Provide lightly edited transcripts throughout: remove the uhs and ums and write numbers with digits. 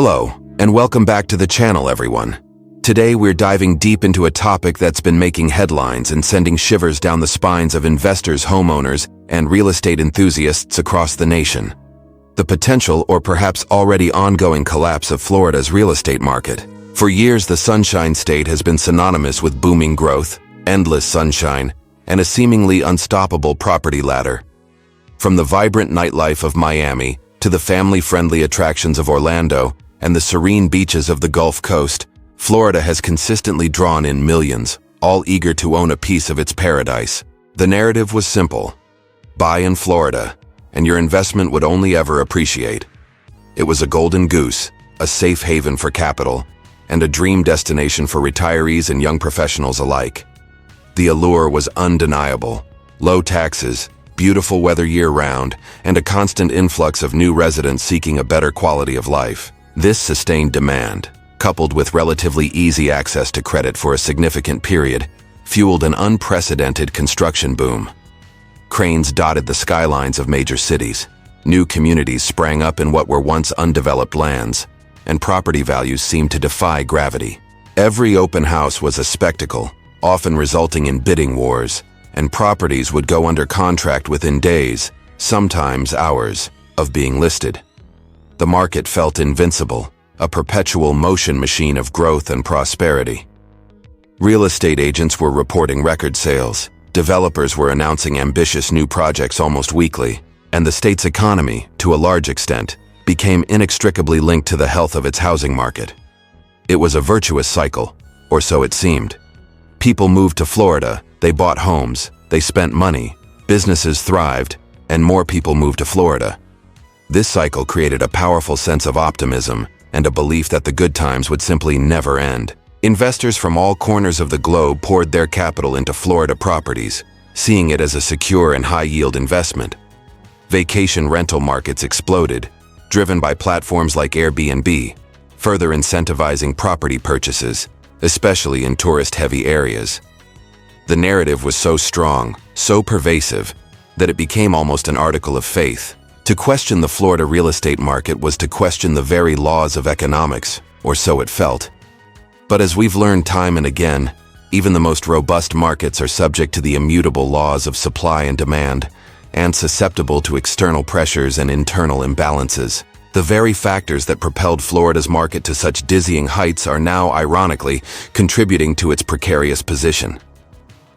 Hello, and welcome back to the channel, everyone. Today we're diving deep into a topic that's been making headlines and sending shivers down the spines of investors, homeowners, and real estate enthusiasts across the nation. The potential or perhaps already ongoing collapse of Florida's real estate market. For years, the Sunshine State has been synonymous with booming growth, endless sunshine, and a seemingly unstoppable property ladder. From the vibrant nightlife of Miami to the family-friendly attractions of Orlando and the serene beaches of the Gulf Coast, Florida has consistently drawn in millions, all eager to own a piece of its paradise. The narrative was simple: buy in Florida, and your investment would only ever appreciate. It was a golden goose, a safe haven for capital, and a dream destination for retirees and young professionals alike. The allure was undeniable: low taxes, beautiful weather year-round, and a constant influx of new residents seeking a better quality of life. This sustained demand, coupled with relatively easy access to credit for a significant period, fueled an unprecedented construction boom. Cranes dotted the skylines of major cities. New communities sprang up in what were once undeveloped lands, and property values seemed to defy gravity. Every open house was a spectacle, often resulting in bidding wars, and properties would go under contract within days, sometimes hours, of being listed. The market felt invincible, a perpetual motion machine of growth and prosperity. Real estate agents were reporting record sales, developers were announcing ambitious new projects almost weekly, and the state's economy, to a large extent, became inextricably linked to the health of its housing market. It was a virtuous cycle, or so it seemed. People moved to Florida, they bought homes, they spent money, businesses thrived, and more people moved to Florida. This cycle created a powerful sense of optimism and a belief that the good times would simply never end. Investors from all corners of the globe poured their capital into Florida properties, seeing it as a secure and high-yield investment. Vacation rental markets exploded, driven by platforms like Airbnb, further incentivizing property purchases, especially in tourist-heavy areas. The narrative was so strong, so pervasive, that it became almost an article of faith. To question the Florida real estate market was to question the very laws of economics, or so it felt. But as we've learned time and again, even the most robust markets are subject to the immutable laws of supply and demand, and susceptible to external pressures and internal imbalances. The very factors that propelled Florida's market to such dizzying heights are now, ironically, contributing to its precarious position.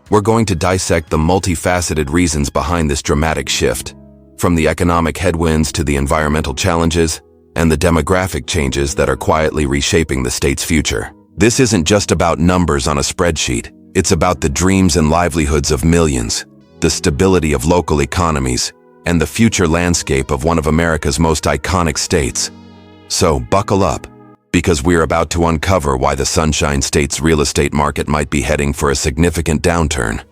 We're going to dissect the multifaceted reasons behind this dramatic shift, from the economic headwinds to the environmental challenges and the demographic changes that are quietly reshaping the state's future. This isn't just about numbers on a spreadsheet. It's about the dreams and livelihoods of millions, the stability of local economies, and the future landscape of one of America's most iconic states. So buckle up, because we're about to uncover why the Sunshine State's real estate market might be heading for a significant downturn,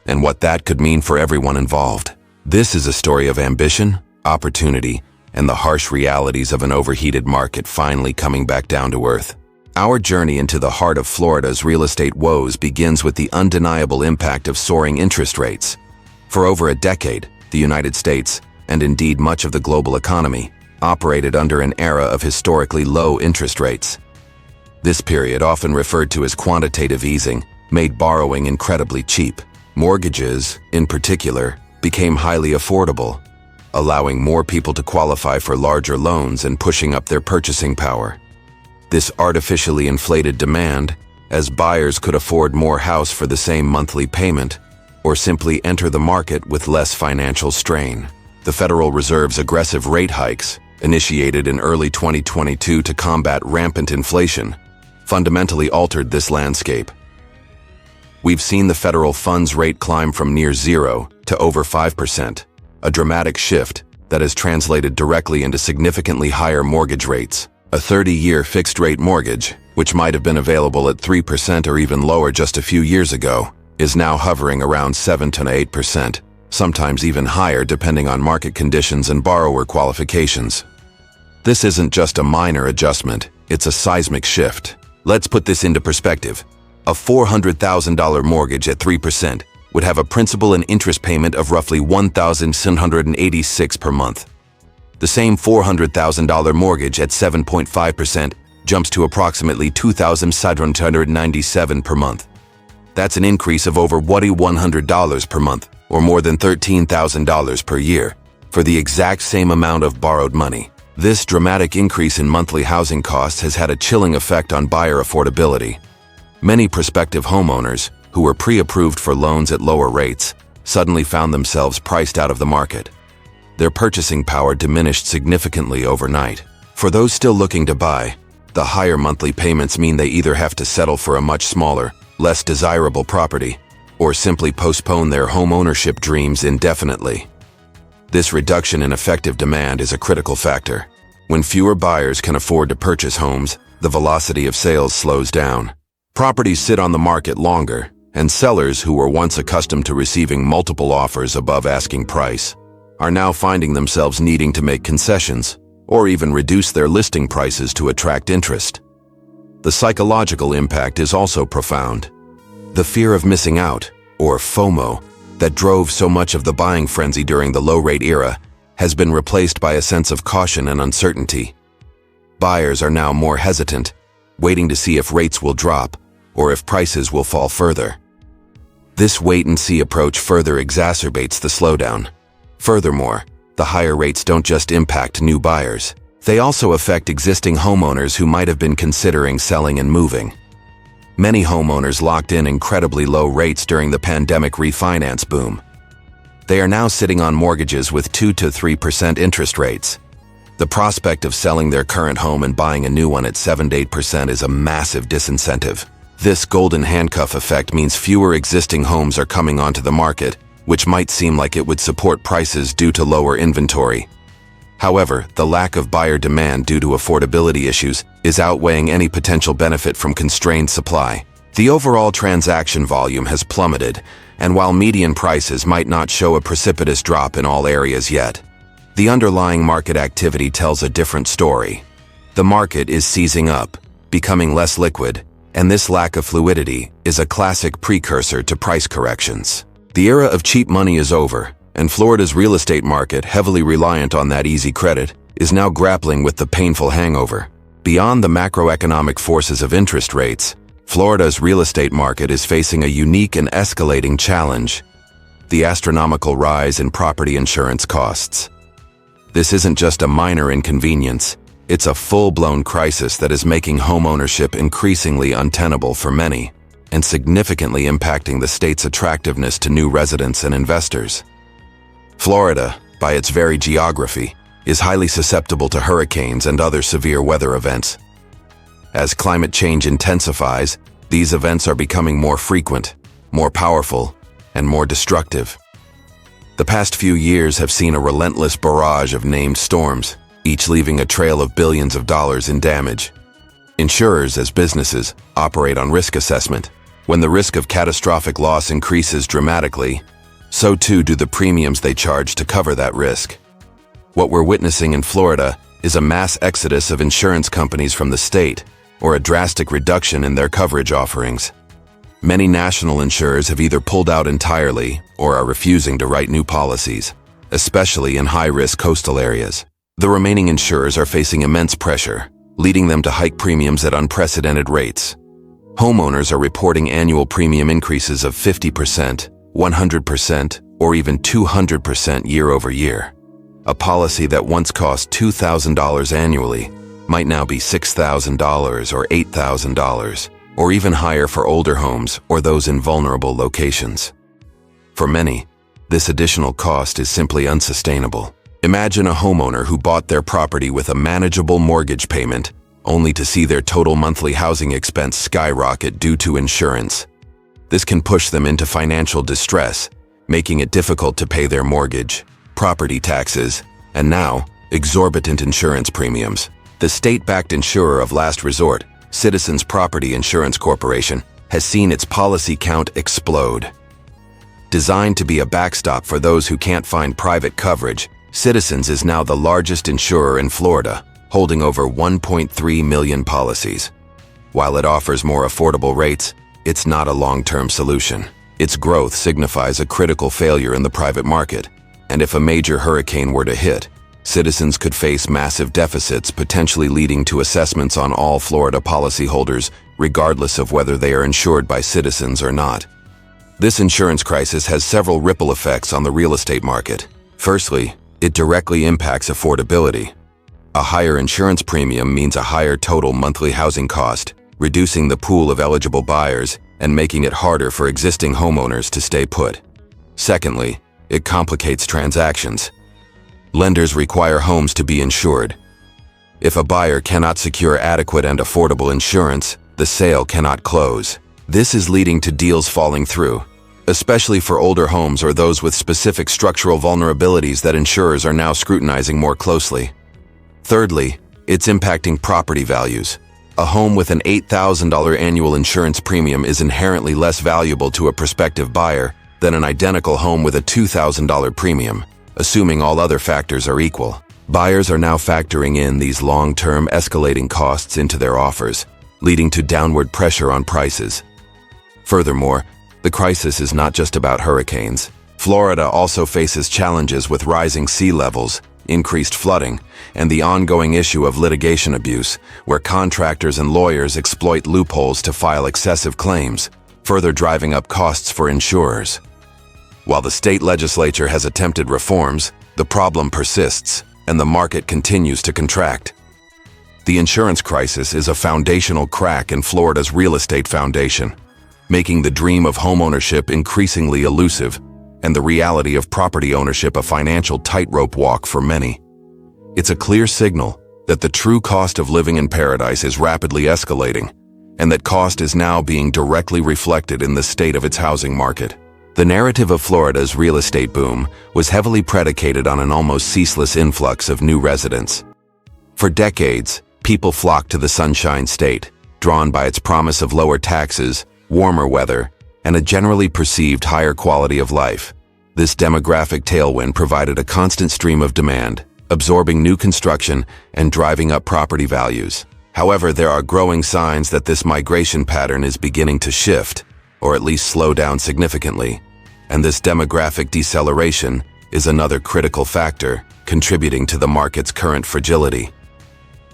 and what that could mean for everyone involved. This is a story of ambition, opportunity, and the harsh realities of an overheated market finally coming back down to earth. Our journey into the heart of Florida's real estate woes begins with the undeniable impact of soaring interest rates. For over a decade, the United States, and indeed much of the global economy, operated under an era of historically low interest rates. This period, often referred to as quantitative easing, made borrowing incredibly cheap. Mortgages, in particular, became highly affordable, allowing more people to qualify for larger loans and pushing up their purchasing power. This artificially inflated demand, as buyers could afford more house for the same monthly payment, or simply enter the market with less financial strain. The Federal Reserve's aggressive rate hikes, initiated in early 2022 to combat rampant inflation, fundamentally altered this landscape. We've seen the federal funds rate climb from near zero to over 5%, a dramatic shift that has translated directly into significantly higher mortgage rates. A 30-year fixed-rate mortgage, which might have been available at 3% or even lower just a few years ago, is now hovering around 7 to 8%, sometimes even higher depending on market conditions and borrower qualifications. This isn't just a minor adjustment, it's a seismic shift. Let's put this into perspective. A $400,000 mortgage at 3% would have a principal and interest payment of roughly $1,786 per month. The same $400,000 mortgage at 7.5% jumps to approximately $2,797 per month. That's an increase of over $100 per month, or more than $13,000 per year, for the exact same amount of borrowed money. This dramatic increase in monthly housing costs has had a chilling effect on buyer affordability. Many prospective homeowners, who were pre-approved for loans at lower rates, suddenly found themselves priced out of the market. Their purchasing power diminished significantly overnight. For those still looking to buy, the higher monthly payments mean they either have to settle for a much smaller, less desirable property, or simply postpone their home ownership dreams indefinitely. This reduction in effective demand is a critical factor. When fewer buyers can afford to purchase homes, the velocity of sales slows down. Properties sit on the market longer, and sellers who were once accustomed to receiving multiple offers above asking price are now finding themselves needing to make concessions or even reduce their listing prices to attract interest. The psychological impact is also profound. The fear of missing out, or FOMO, that drove so much of the buying frenzy during the low-rate era has been replaced by a sense of caution and uncertainty. Buyers are now more hesitant, waiting to see if rates will drop or if prices will fall further. This wait-and-see approach further exacerbates the slowdown. Furthermore, the higher rates don't just impact new buyers. They also affect existing homeowners who might have been considering selling and moving. Many homeowners locked in incredibly low rates during the pandemic refinance boom. They are now sitting on mortgages with 2 to 3% interest rates. The prospect of selling their current home and buying a new one at 7 to 8% is a massive disincentive. This golden handcuff effect means fewer existing homes are coming onto the market, which might seem like it would support prices due to lower inventory. However, the lack of buyer demand due to affordability issues is outweighing any potential benefit from constrained supply. The overall transaction volume has plummeted, and while median prices might not show a precipitous drop in all areas yet, the underlying market activity tells a different story. The market is seizing up, becoming less liquid, and this lack of fluidity is a classic precursor to price corrections. The era of cheap money is over, and Florida's real estate market, heavily reliant on that easy credit, is now grappling with the painful hangover. Beyond the macroeconomic forces of interest rates, Florida's real estate market is facing a unique and escalating challenge: the astronomical rise in property insurance costs. This isn't just a minor inconvenience, it's a full-blown crisis that is making homeownership increasingly untenable for many, and significantly impacting the state's attractiveness to new residents and investors. Florida, by its very geography, is highly susceptible to hurricanes and other severe weather events. As climate change intensifies, these events are becoming more frequent, more powerful, and more destructive. The past few years have seen a relentless barrage of named storms, each leaving a trail of billions of dollars in damage. Insurers, as businesses, operate on risk assessment. When the risk of catastrophic loss increases dramatically, so too do the premiums they charge to cover that risk. What we're witnessing in Florida is a mass exodus of insurance companies from the state, or a drastic reduction in their coverage offerings. Many national insurers have either pulled out entirely or are refusing to write new policies, especially in high-risk coastal areas. The remaining insurers are facing immense pressure, leading them to hike premiums at unprecedented rates. Homeowners are reporting annual premium increases of 50%, 100%, or even 200% year over year. A policy that once cost $2,000 annually might now be $6,000 or $8,000, or even higher for older homes or those in vulnerable locations. For many, this additional cost is simply unsustainable. Imagine a homeowner who bought their property with a manageable mortgage payment, only to see their total monthly housing expense skyrocket due to insurance. This can push them into financial distress, making it difficult to pay their mortgage, property taxes, and now, exorbitant insurance premiums. The state-backed insurer of last resort, Citizens Property Insurance Corporation, has seen its policy count explode. Designed to be a backstop for those who can't find private coverage, Citizens is now the largest insurer in Florida, holding over 1.3 million policies. While it offers more affordable rates, it's not a long-term solution. Its growth signifies a critical failure in the private market, and if a major hurricane were to hit, Citizens could face massive deficits, potentially leading to assessments on all Florida policyholders, regardless of whether they are insured by Citizens or not. This insurance crisis has several ripple effects on the real estate market. Firstly, it directly impacts affordability. A higher insurance premium means a higher total monthly housing cost, reducing the pool of eligible buyers and making it harder for existing homeowners to stay put. Secondly, it complicates transactions. Lenders require homes to be insured. If a buyer cannot secure adequate and affordable insurance, the sale cannot close. This is leading to deals falling through, especially for older homes or those with specific structural vulnerabilities that insurers are now scrutinizing more closely. Thirdly, it's impacting property values. A home with an $8,000 annual insurance premium is inherently less valuable to a prospective buyer than an identical home with a $2,000 premium, assuming all other factors are equal. Buyers are now factoring in these long-term escalating costs into their offers, leading to downward pressure on prices. Furthermore, the crisis is not just about hurricanes. Florida also faces challenges with rising sea levels, increased flooding, and the ongoing issue of litigation abuse, where contractors and lawyers exploit loopholes to file excessive claims, further driving up costs for insurers. While the state legislature has attempted reforms, the problem persists, and the market continues to contract. The insurance crisis is a foundational crack in Florida's real estate foundation, making the dream of homeownership increasingly elusive and the reality of property ownership a financial tightrope walk for many. It's a clear signal that the true cost of living in paradise is rapidly escalating, and that cost is now being directly reflected in the state of its housing market. The narrative of Florida's real estate boom was heavily predicated on an almost ceaseless influx of new residents. For decades, people flocked to the Sunshine State, drawn by its promise of lower taxes, warmer weather, and a generally perceived higher quality of life. This demographic tailwind provided a constant stream of demand, absorbing new construction and driving up property values. However, there are growing signs that this migration pattern is beginning to shift, or at least slow down significantly, and this demographic deceleration is another critical factor contributing to the market's current fragility.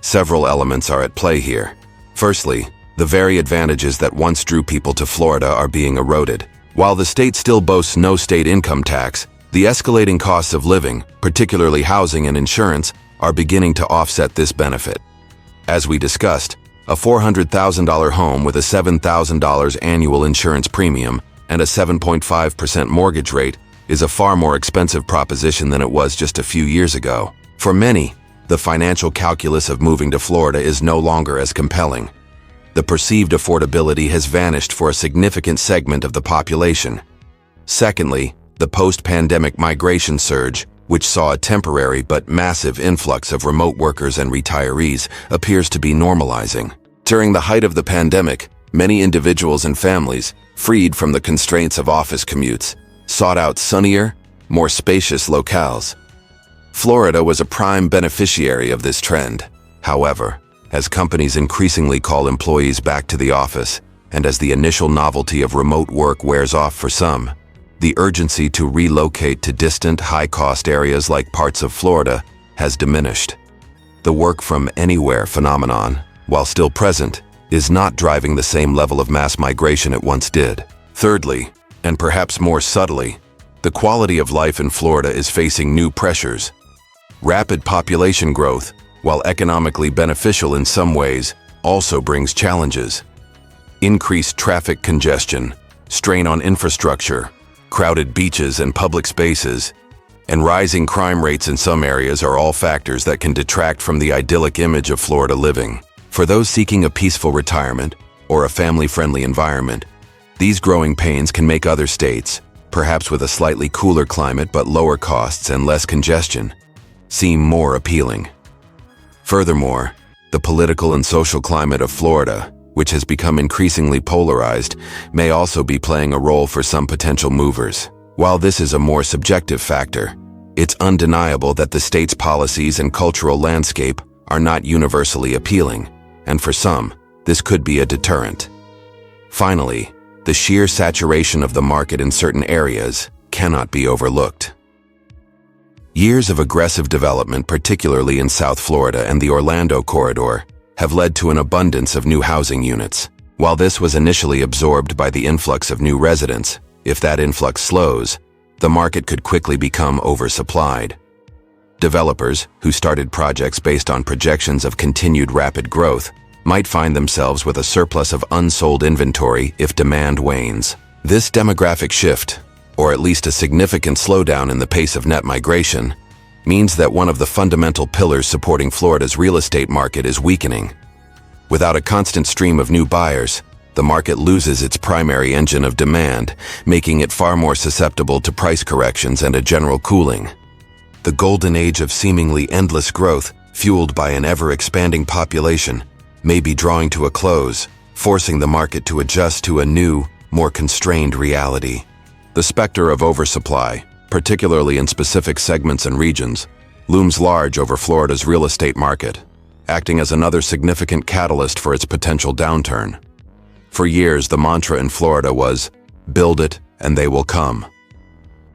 Several elements are at play here. Firstly, the very advantages that once drew people to Florida are being eroded. While the state still boasts no state income tax, the escalating costs of living, particularly housing and insurance, are beginning to offset this benefit. As we discussed, a $400,000 home with a $7,000 annual insurance premium and a 7.5% mortgage rate is a far more expensive proposition than it was just a few years ago. For many, the financial calculus of moving to Florida is no longer as compelling. The perceived affordability has vanished for a significant segment of the population. Secondly, the post-pandemic migration surge, which saw a temporary but massive influx of remote workers and retirees, appears to be normalizing. During the height of the pandemic, many individuals and families, freed from the constraints of office commutes, sought out sunnier, more spacious locales. Florida was a prime beneficiary of this trend. However, as companies increasingly call employees back to the office, and as the initial novelty of remote work wears off for some, the urgency to relocate to distant, high-cost areas like parts of Florida has diminished. The work from anywhere phenomenon, while still present, is not driving the same level of mass migration it once did. Thirdly, and perhaps more subtly, the quality of life in Florida is facing new pressures. Rapid population growth, while economically beneficial in some ways, also brings challenges. Increased traffic congestion, strain on infrastructure, crowded beaches and public spaces, and rising crime rates in some areas are all factors that can detract from the idyllic image of Florida living. For those seeking a peaceful retirement or a family-friendly environment, these growing pains can make other states, perhaps with a slightly cooler climate but lower costs and less congestion, seem more appealing. Furthermore, the political and social climate of Florida, which has become increasingly polarized, may also be playing a role for some potential movers. While this is a more subjective factor, it's undeniable that the state's policies and cultural landscape are not universally appealing, and for some, this could be a deterrent. Finally, the sheer saturation of the market in certain areas cannot be overlooked. Years of aggressive development, particularly in South Florida and the Orlando corridor, have led to an abundance of new housing units. While this was initially absorbed by the influx of new residents, if that influx slows, the market could quickly become oversupplied. Developers, who started projects based on projections of continued rapid growth, might find themselves with a surplus of unsold inventory if demand wanes. This demographic shift, or at least a significant slowdown in the pace of net migration, means that one of the fundamental pillars supporting Florida's real estate market is weakening. Without a constant stream of new buyers, the market loses its primary engine of demand, making it far more susceptible to price corrections and a general cooling. The golden age of seemingly endless growth, fueled by an ever-expanding population, may be drawing to a close, forcing the market to adjust to a new, more constrained reality. The specter of oversupply, particularly in specific segments and regions, looms large over Florida's real estate market, acting as another significant catalyst for its potential downturn. For years, the mantra in Florida was, "Build it and they will come."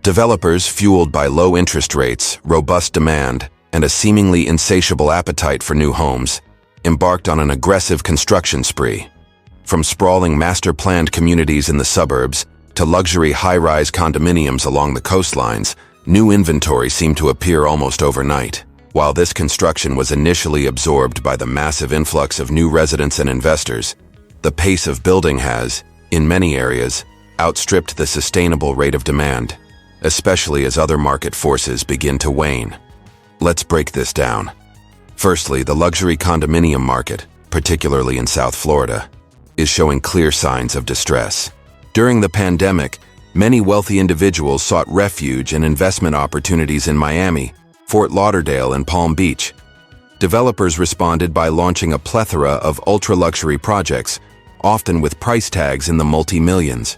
Developers, fueled by low interest rates, robust demand, and a seemingly insatiable appetite for new homes, embarked on an aggressive construction spree. From sprawling master-planned communities in the suburbs to luxury high-rise condominiums along the coastlines, new inventory seemed to appear almost overnight. While this construction was initially absorbed by the massive influx of new residents and investors, the pace of building has, in many areas, outstripped the sustainable rate of demand, especially as other market forces begin to wane. Let's break this down. Firstly, the luxury condominium market, particularly in South Florida, is showing clear signs of distress. During the pandemic, many wealthy individuals sought refuge and investment opportunities in Miami, Fort Lauderdale, and Palm Beach. Developers responded by launching a plethora of ultra-luxury projects, often with price tags in the multi-millions.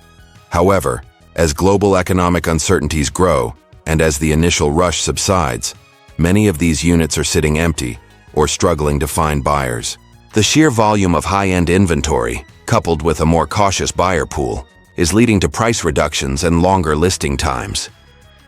However, as global economic uncertainties grow, and as the initial rush subsides, many of these units are sitting empty or struggling to find buyers. The sheer volume of high-end inventory, coupled with a more cautious buyer pool, is leading to price reductions and longer listing times.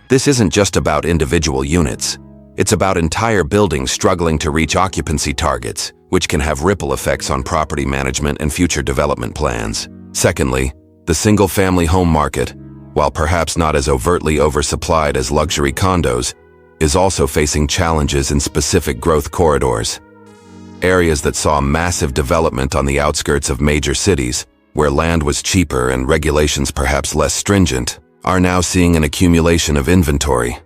This isn't just about individual units. It's about entire buildings struggling to reach occupancy targets, which can have ripple effects on property management and future development plans. Secondly, the single-family home market, while perhaps not as overtly oversupplied as luxury condos, is also facing challenges in specific growth corridors. Areas that saw massive development on the outskirts of major cities, where land was cheaper and regulations perhaps less stringent, are now seeing an accumulation of inventory.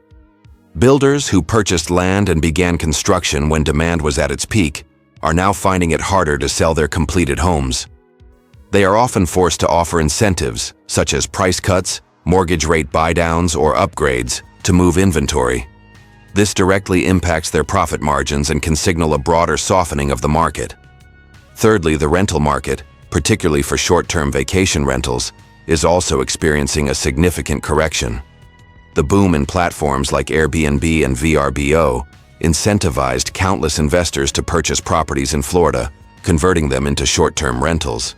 Builders who purchased land and began construction when demand was at its peak are now finding it harder to sell their completed homes. They are often forced to offer incentives, such as price cuts, mortgage rate buydowns, or upgrades, to move inventory. This directly impacts their profit margins and can signal a broader softening of the market. Thirdly, the rental market, particularly for short-term vacation rentals, is also experiencing a significant correction. The boom in platforms like Airbnb and VRBO incentivized countless investors to purchase properties in Florida, converting them into short-term rentals.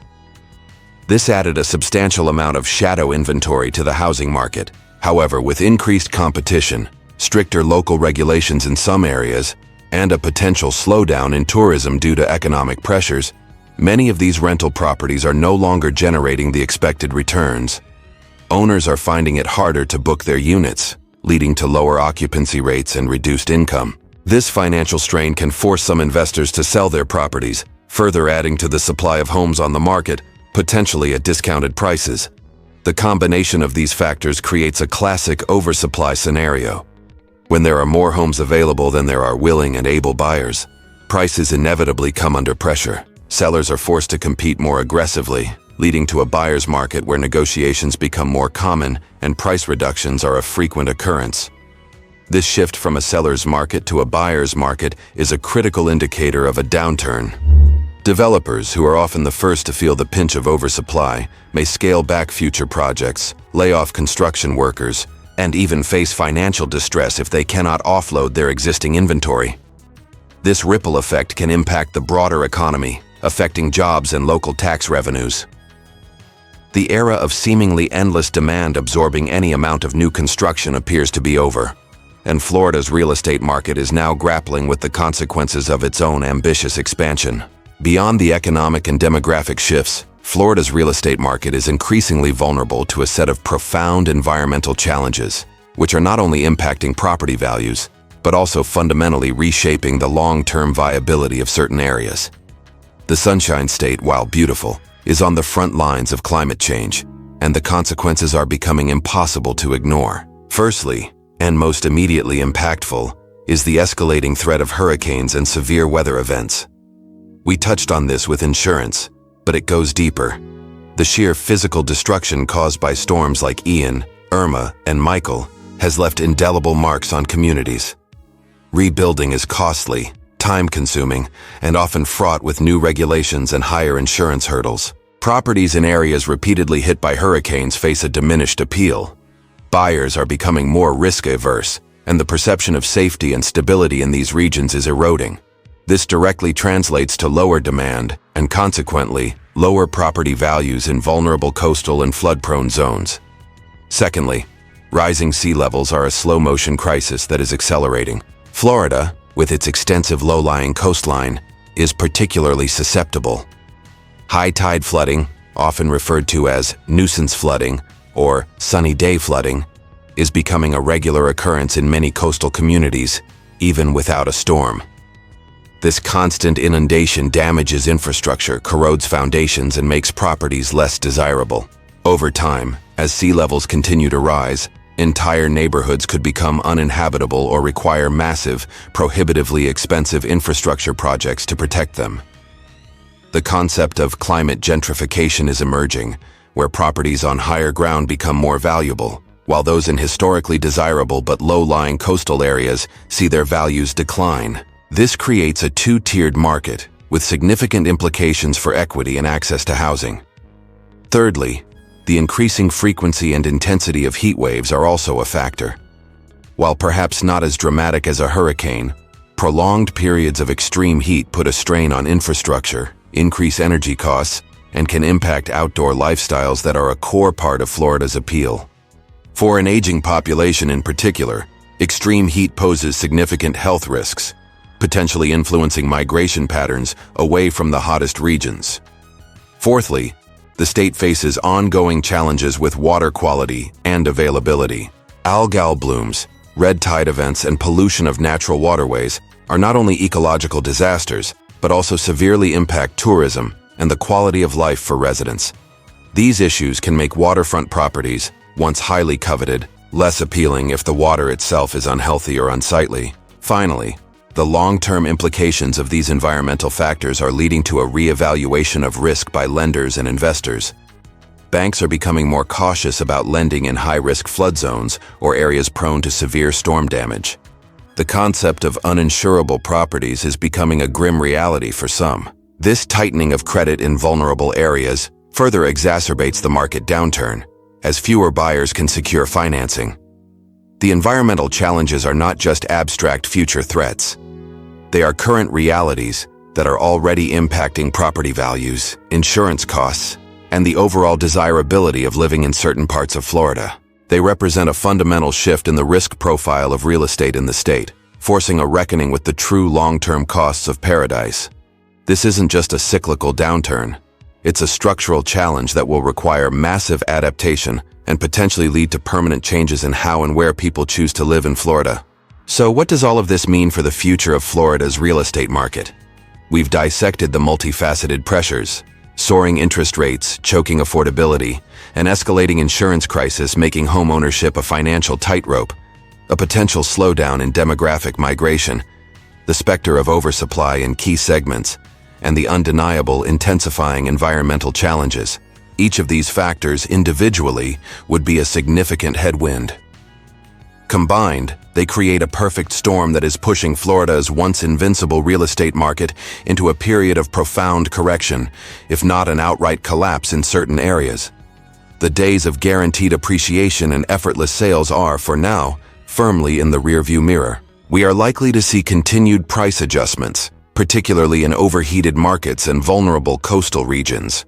This added a substantial amount of shadow inventory to the housing market. However, with increased competition, stricter local regulations in some areas, and a potential slowdown in tourism due to economic pressures, many of these rental properties are no longer generating the expected returns. Owners are finding it harder to book their units, leading to lower occupancy rates and reduced income. This financial strain can force some investors to sell their properties, further adding to the supply of homes on the market, potentially at discounted prices. The combination of these factors creates a classic oversupply scenario. When there are more homes available than there are willing and able buyers, prices inevitably come under pressure. Sellers are forced to compete more aggressively, leading to a buyer's market where negotiations become more common and price reductions are a frequent occurrence. This shift from a seller's market to a buyer's market is a critical indicator of a downturn. Developers, who are often the first to feel the pinch of oversupply, may scale back future projects, lay off construction workers, and even face financial distress if they cannot offload their existing inventory. This ripple effect can impact the broader economy, affecting jobs and local tax revenues. The era of seemingly endless demand absorbing any amount of new construction appears to be over. and Florida's real estate market is now grappling with the consequences of its own ambitious expansion. Beyond the economic and demographic shifts, Florida's real estate market is increasingly vulnerable to a set of profound environmental challenges, which are not only impacting property values, but also fundamentally reshaping the long-term viability of certain areas. The Sunshine State, while beautiful, is on the front lines of climate change, and the consequences are becoming impossible to ignore. Firstly, and most immediately impactful, is the escalating threat of hurricanes and severe weather events. We touched on this with insurance, but it goes deeper. The sheer physical destruction caused by storms like Ian, Irma, and Michael has left indelible marks on communities. Rebuilding is costly, time-consuming, and often fraught with new regulations and higher insurance hurdles. Properties in areas repeatedly hit by hurricanes face a diminished appeal. Buyers are becoming more risk-averse, and the perception of safety and stability in these regions is eroding. This directly translates to lower demand and, consequently, lower property values in vulnerable coastal and flood-prone zones. Secondly, rising sea levels are a slow-motion crisis that is accelerating. Florida, with its extensive low-lying coastline, is particularly susceptible. High-tide flooding, often referred to as nuisance flooding or sunny day flooding, is becoming a regular occurrence in many coastal communities, even without a storm. This constant inundation damages infrastructure, corrodes foundations, and makes properties less desirable. Over time, as sea levels continue to rise, entire neighborhoods could become uninhabitable or require massive, prohibitively expensive infrastructure projects to protect them. The concept of climate gentrification is emerging, where properties on higher ground become more valuable, while those in historically desirable but low-lying coastal areas see their values decline. This creates a two-tiered market, with significant implications for equity and access to housing. Thirdly, the increasing frequency and intensity of heat waves are also a factor. While perhaps not as dramatic as a hurricane, prolonged periods of extreme heat put a strain on infrastructure, increase energy costs, and can impact outdoor lifestyles that are a core part of Florida's appeal. For an aging population in particular, extreme heat poses significant health risks, potentially influencing migration patterns away from the hottest regions. Fourthly, the state faces ongoing challenges with water quality and availability. Algal blooms, red tide events, and pollution of natural waterways are not only ecological disasters, but also severely impact tourism and the quality of life for residents. These issues can make waterfront properties, once highly coveted, less appealing if the water itself is unhealthy or unsightly. Finally, the long-term implications of these environmental factors are leading to a re-evaluation of risk by lenders and investors. Banks are becoming more cautious about lending in high-risk flood zones or areas prone to severe storm damage. The concept of uninsurable properties is becoming a grim reality for some. This tightening of credit in vulnerable areas further exacerbates the market downturn, as fewer buyers can secure financing. The environmental challenges are not just abstract future threats. They are current realities that are already impacting property values, insurance costs, and the overall desirability of living in certain parts of Florida. They represent a fundamental shift in the risk profile of real estate in the state, forcing a reckoning with the true long-term costs of paradise. This isn't just a cyclical downturn. It's a structural challenge that will require massive adaptation and potentially lead to permanent changes in how and where people choose to live in Florida. So what does all of this mean for the future of Florida's real estate market? We've dissected the multifaceted pressures: soaring interest rates, choking affordability, an escalating insurance crisis making homeownership a financial tightrope, a potential slowdown in demographic migration, the specter of oversupply in key segments, and the undeniable intensifying environmental challenges. Each of these factors individually would be a significant headwind. Combined, they create a perfect storm that is pushing Florida's once invincible real estate market into a period of profound correction, if not an outright collapse in certain areas. The days of guaranteed appreciation and effortless sales are, for now, firmly in the rearview mirror. We are likely to see continued price adjustments, particularly in overheated markets and vulnerable coastal regions.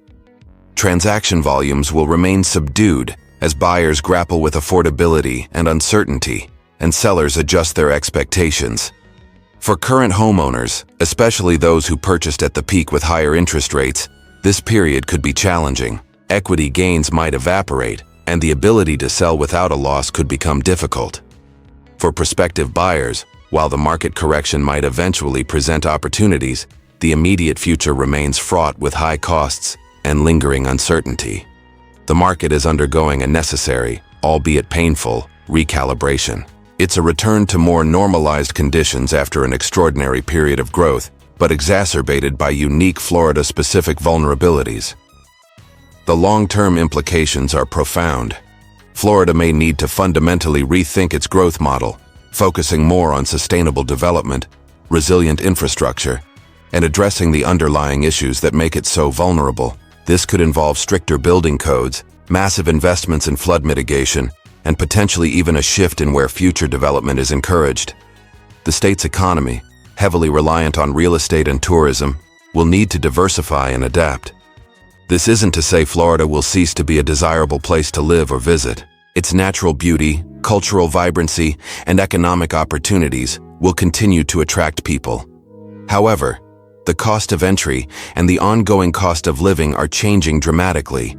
Transaction volumes will remain subdued as buyers grapple with affordability and uncertainty, and sellers adjust their expectations. For current homeowners, especially those who purchased at the peak with higher interest rates, this period could be challenging. Equity gains might evaporate, and the ability to sell without a loss could become difficult. For prospective buyers, while the market correction might eventually present opportunities, the immediate future remains fraught with high costs and lingering uncertainty. The market is undergoing a necessary, albeit painful, recalibration. It's a return to more normalized conditions after an extraordinary period of growth, but exacerbated by unique Florida-specific vulnerabilities. The long-term implications are profound. Florida may need to fundamentally rethink its growth model, focusing more on sustainable development, resilient infrastructure, and addressing the underlying issues that make it so vulnerable. This could involve stricter building codes, massive investments in flood mitigation, and potentially even a shift in where future development is encouraged. The state's economy, heavily reliant on real estate and tourism, will need to diversify and adapt. This isn't to say Florida will cease to be a desirable place to live or visit. Its natural beauty, cultural vibrancy, and economic opportunities will continue to attract people. However, the cost of entry and the ongoing cost of living are changing dramatically.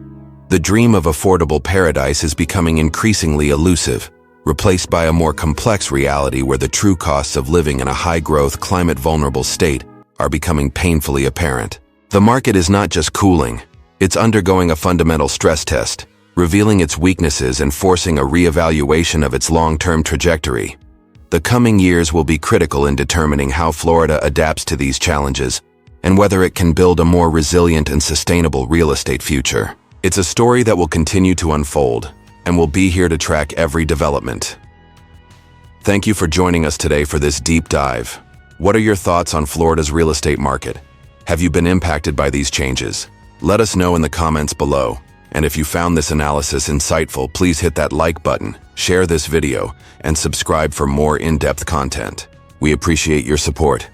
The dream of affordable paradise is becoming increasingly elusive, replaced by a more complex reality where the true costs of living in a high-growth, climate-vulnerable state are becoming painfully apparent. The market is not just cooling, it's undergoing a fundamental stress test, revealing its weaknesses and forcing a reevaluation of its long-term trajectory. The coming years will be critical in determining how Florida adapts to these challenges and whether it can build a more resilient and sustainable real estate future. It's a story that will continue to unfold, and we'll be here to track every development. Thank you for joining us today for this deep dive. What are your thoughts on Florida's real estate market? Have you been impacted by these changes? Let us know in the comments below. And if you found this analysis insightful, please hit that like button, share this video, and subscribe for more in-depth content. We appreciate your support.